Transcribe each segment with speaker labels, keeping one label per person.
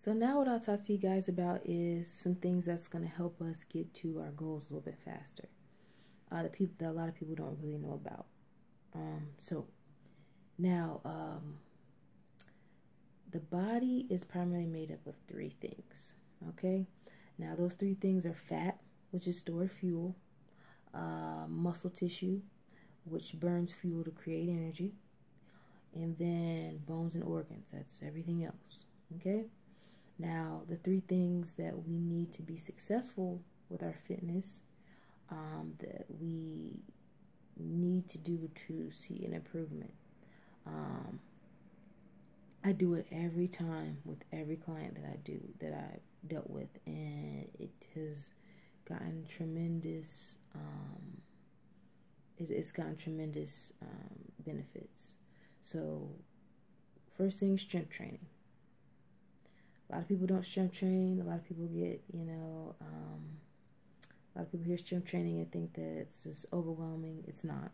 Speaker 1: So now what I'll talk to you guys about is some things that's going to help us get to our goals a little bit faster. That a lot of people don't really know about. So now, the body is primarily made up of three things. Okay, now those three things are fat, which is stored fuel, muscle tissue, which burns fuel to create energy, and then bones and organs. That's everything else. Okay. Now, the three things that we need to be successful with our fitness, that we need to do to see an improvement. I do it every time with every client that I've dealt with, and it has gotten tremendous. It's gotten tremendous benefits. So, first thing, strength training. A lot of people don't strength train. A lot of people get, a lot of people hear strength training and think that it's just overwhelming. It's not.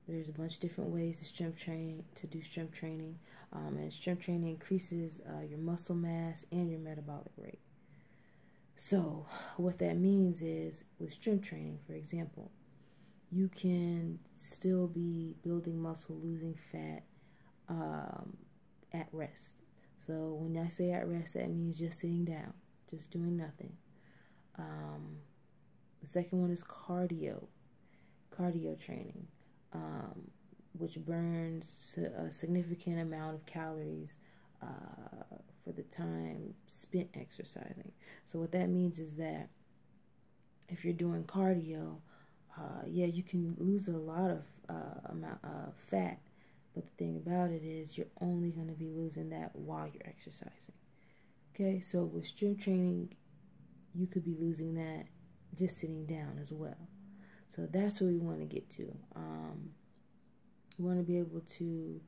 Speaker 1: There's a bunch of different ways to do strength training. And strength training increases your muscle mass and your metabolic rate. So what that means is, with strength training, for example, you can still be building muscle, losing fat at rest. So when I say at rest, that means just sitting down, just doing nothing. The second one is cardio training, which burns a significant amount of calories for the time spent exercising. So what that means is that if you're doing cardio, you can lose a lot of amount of fat. But the thing about it is, you're only going to be losing that while you're exercising. Okay, so with strength training, you could be losing that just sitting down as well. So that's where we want to get to. We want to be able to,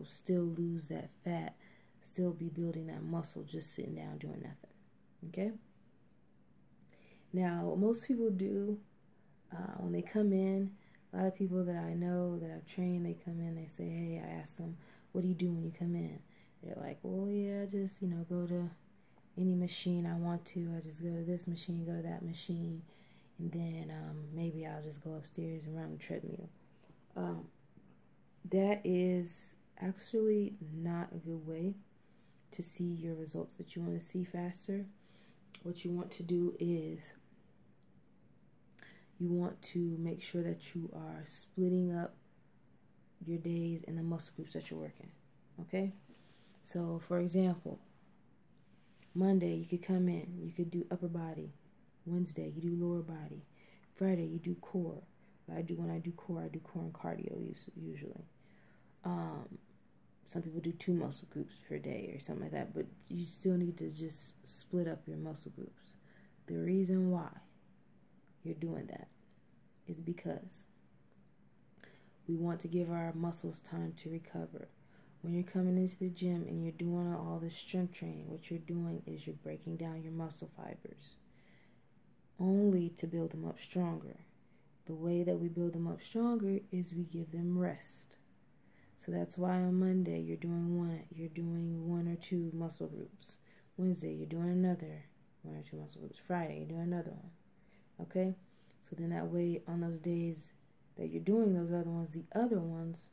Speaker 1: still lose that fat, still be building that muscle, just sitting down doing nothing. Okay? Now, what most people do when they come in, a lot of people that I know that I've trained, they come in, they say, hey, I ask them, what do you do when you come in? They're like, well, yeah, I just, go to any machine I want to. I just go to this machine, go to that machine, and then maybe I'll just go upstairs and run on the treadmill. That is actually not a good way to see your results that you want to see faster. What you want to do is, you want to make sure that you are splitting up your days in the muscle groups that you're working. Okay? So, for example, Monday you could come in, you could do upper body. Wednesday you do lower body. Friday you do core. When I do core and cardio usually. Some people do 2 muscle groups per day or something like that, but you still need to just split up your muscle groups. The reason why you're doing that is because we want to give our muscles time to recover. When you're coming into the gym and you're doing all this strength training, what you're doing is you're breaking down your muscle fibers only to build them up stronger. The way that we build them up stronger is we give them rest. So that's why on Monday you're doing one or two muscle groups. Wednesday you're doing another 1 or 2 muscle groups. Friday you're doing another one. Okay? So then that way, on those days that you're doing those the other ones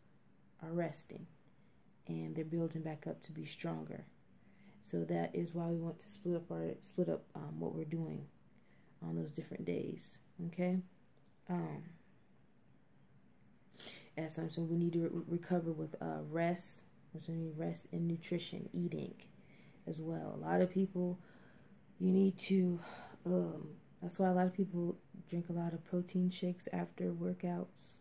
Speaker 1: are resting, and they're building back up to be stronger. So that is why we want to split up what we're doing on those different days. Okay. As so we need to recover with rest, which we need rest and nutrition, eating as well. A lot of people, you need to. That's why a lot of people drink a lot of protein shakes after workouts,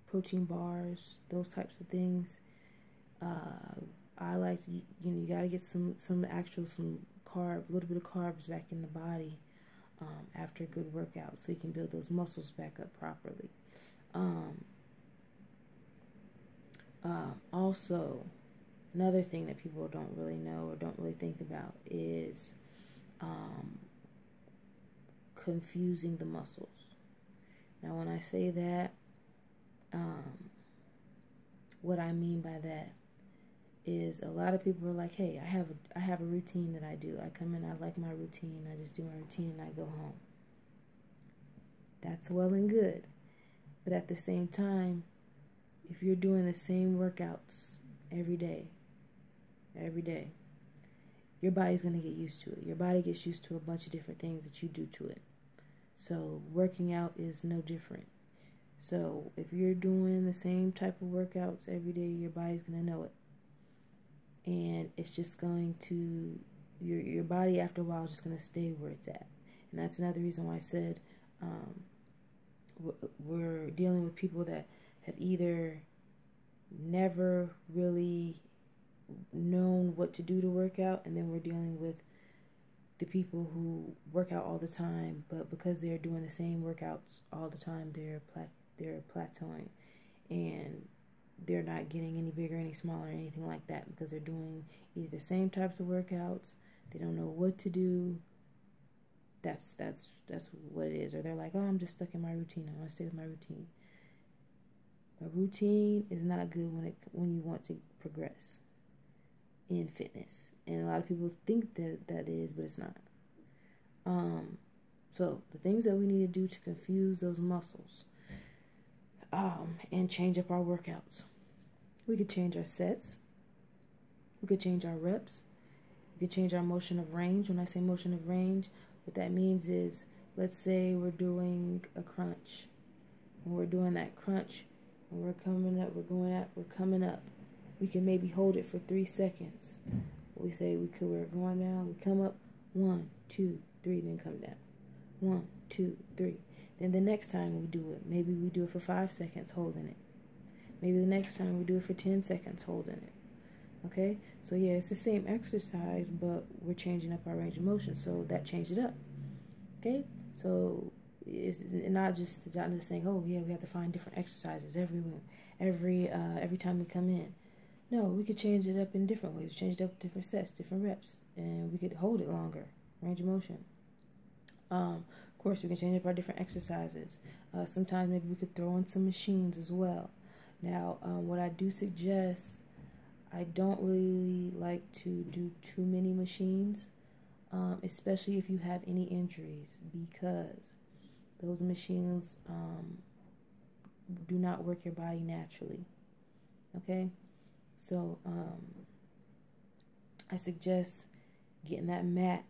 Speaker 1: protein bars, those types of things. I like to, you got to get some carb, a little bit of carbs back in the body after a good workout, so you can build those muscles back up properly. Also, another thing that people don't really know or don't really think about is confusing the muscles. Now, when I say that, what I mean by that is a lot of people are like, hey, I have a routine that I do. I come in, I like my routine, I just do my routine and I go home. That's well and good. But at the same time, if you're doing the same workouts every day, your body's going to get used to it. Your body gets used to a bunch of different things that you do to it. So working out is no different. So if you're doing the same type of workouts every day, your body's going to know it. And it's just going to, your body after a while is just going to stay where it's at. And that's another reason why I said we're dealing with people that have either never really known what to do to work out, and then we're dealing with the people who work out all the time, but because they're doing the same workouts all the time, they're plateauing, and they're not getting any bigger, any smaller, anything like that, because they're doing either the same types of workouts. They don't know what to do. That's what it is. Or they're like, oh, I'm just stuck in my routine. I want to stay with my routine. A routine is not good when you want to progress in fitness, and a lot of people think that is, but it's not. So the things that we need to do to confuse those muscles, and change up our workouts. We could change our sets. We could change our reps. We could change our motion of range. When I say motion of range, what that means is, let's say we're doing a crunch. When we're doing that crunch, when we're coming up, we're coming up. We can maybe hold it for 3 seconds. We say we're going down, we come up, 1, 2, 3, then come down. 1, 2, 3. Then the next time we do it, maybe we do it for 5 seconds holding it. Maybe the next time we do it for 10 seconds holding it. Okay? So yeah, it's the same exercise, but we're changing up our range of motion, so that changed it up. Okay? So it's not just saying, oh yeah, we have to find different exercises every time we come in. No, we could change it up in different ways. Change it up with different sets, different reps, and we could hold it longer. Range of motion. Of course, we can change up our different exercises. Sometimes maybe we could throw in some machines as well. Now, what I do suggest, I don't really like to do too many machines, especially if you have any injuries, because those machines do not work your body naturally. Okay? So, I suggest getting that mat.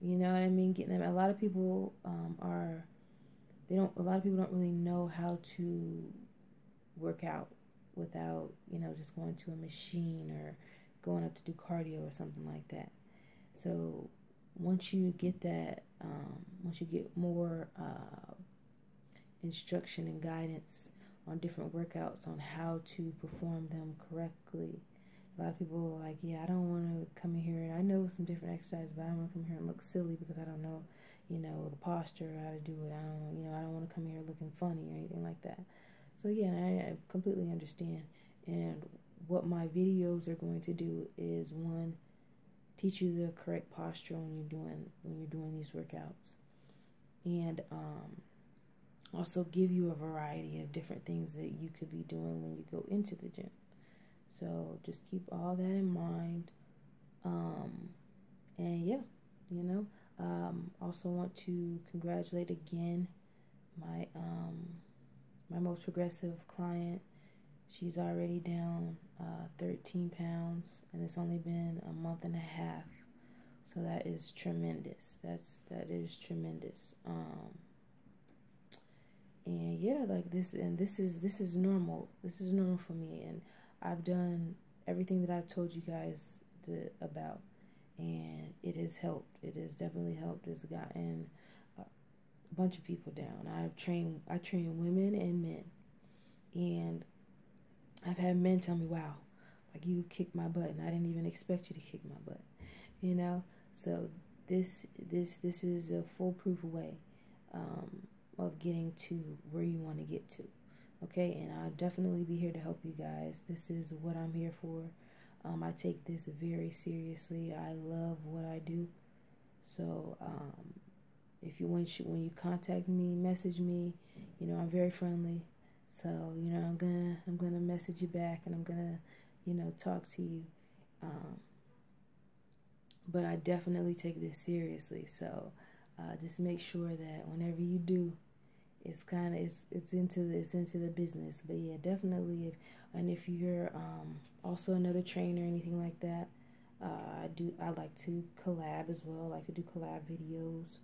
Speaker 1: You know what I mean? Getting that mat. A lot of people don't really know how to work out without, just going to a machine or going up to do cardio or something like that. So once you get that, once you get more instruction and guidance on different workouts on how to perform them correctly, a lot of people are like, yeah, I don't want to come in here, and I know some different exercises, but I don't want to come here and look silly because I don't know, the posture, how to do it. I don't want to come here looking funny or anything like that. So yeah, I completely understand. And what my videos are going to do is, one, teach you the correct posture when you're doing these workouts, and also give you a variety of different things that you could be doing when you go into the gym. So just keep all that in mind. And yeah, also want to congratulate again my most progressive client. She's already down 13 pounds, and it's only been a month and a half. So that is tremendous. That is tremendous. And yeah, like this is normal. This is normal for me, and I've done everything that I've told you guys about, and it has helped. It has definitely helped. It's gotten a bunch of people down. I train women and men, and I've had men tell me, "Wow, like you kicked my butt, and I didn't even expect you to kick my butt." So this is a foolproof way of getting to where you want to get to. Okay, and I'll definitely be here to help you guys. This is what I'm here for. I take this very seriously. I love what I do. So when you contact me, message me, I'm very friendly. So I'm gonna message you back, and I'm gonna talk to you. But I definitely take this seriously. So just make sure that whenever you do, it's into the business. But yeah, definitely. If you're also another trainer or anything like that, I like to collab as well. I like to do collab videos.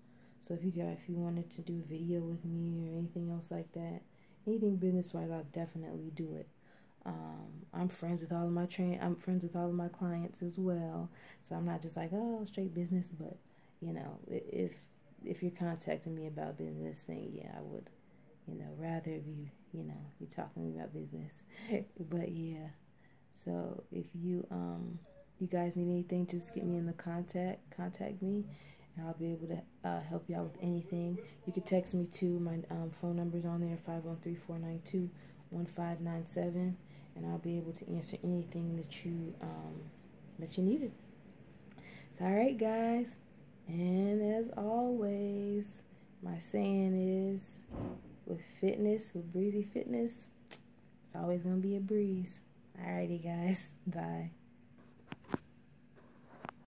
Speaker 1: So if you wanted to do a video with me or anything else like that, anything business wise, I'll definitely do it. I'm friends with all of I'm friends with all of my clients as well. So I'm not just like, oh, straight business. But if you're contacting me about business, then yeah, I would, rather you talking to me about business. But yeah, so if you guys need anything, just get me in the contact me, and I'll be able to help you out with anything. You can text me too. My phone number's on there, 513-492-1597, and I'll be able to answer anything that you needed. So, all right, guys, and as always, my saying is, with Breezy Fitness, it's always gonna be a breeze. Alrighty, guys, bye.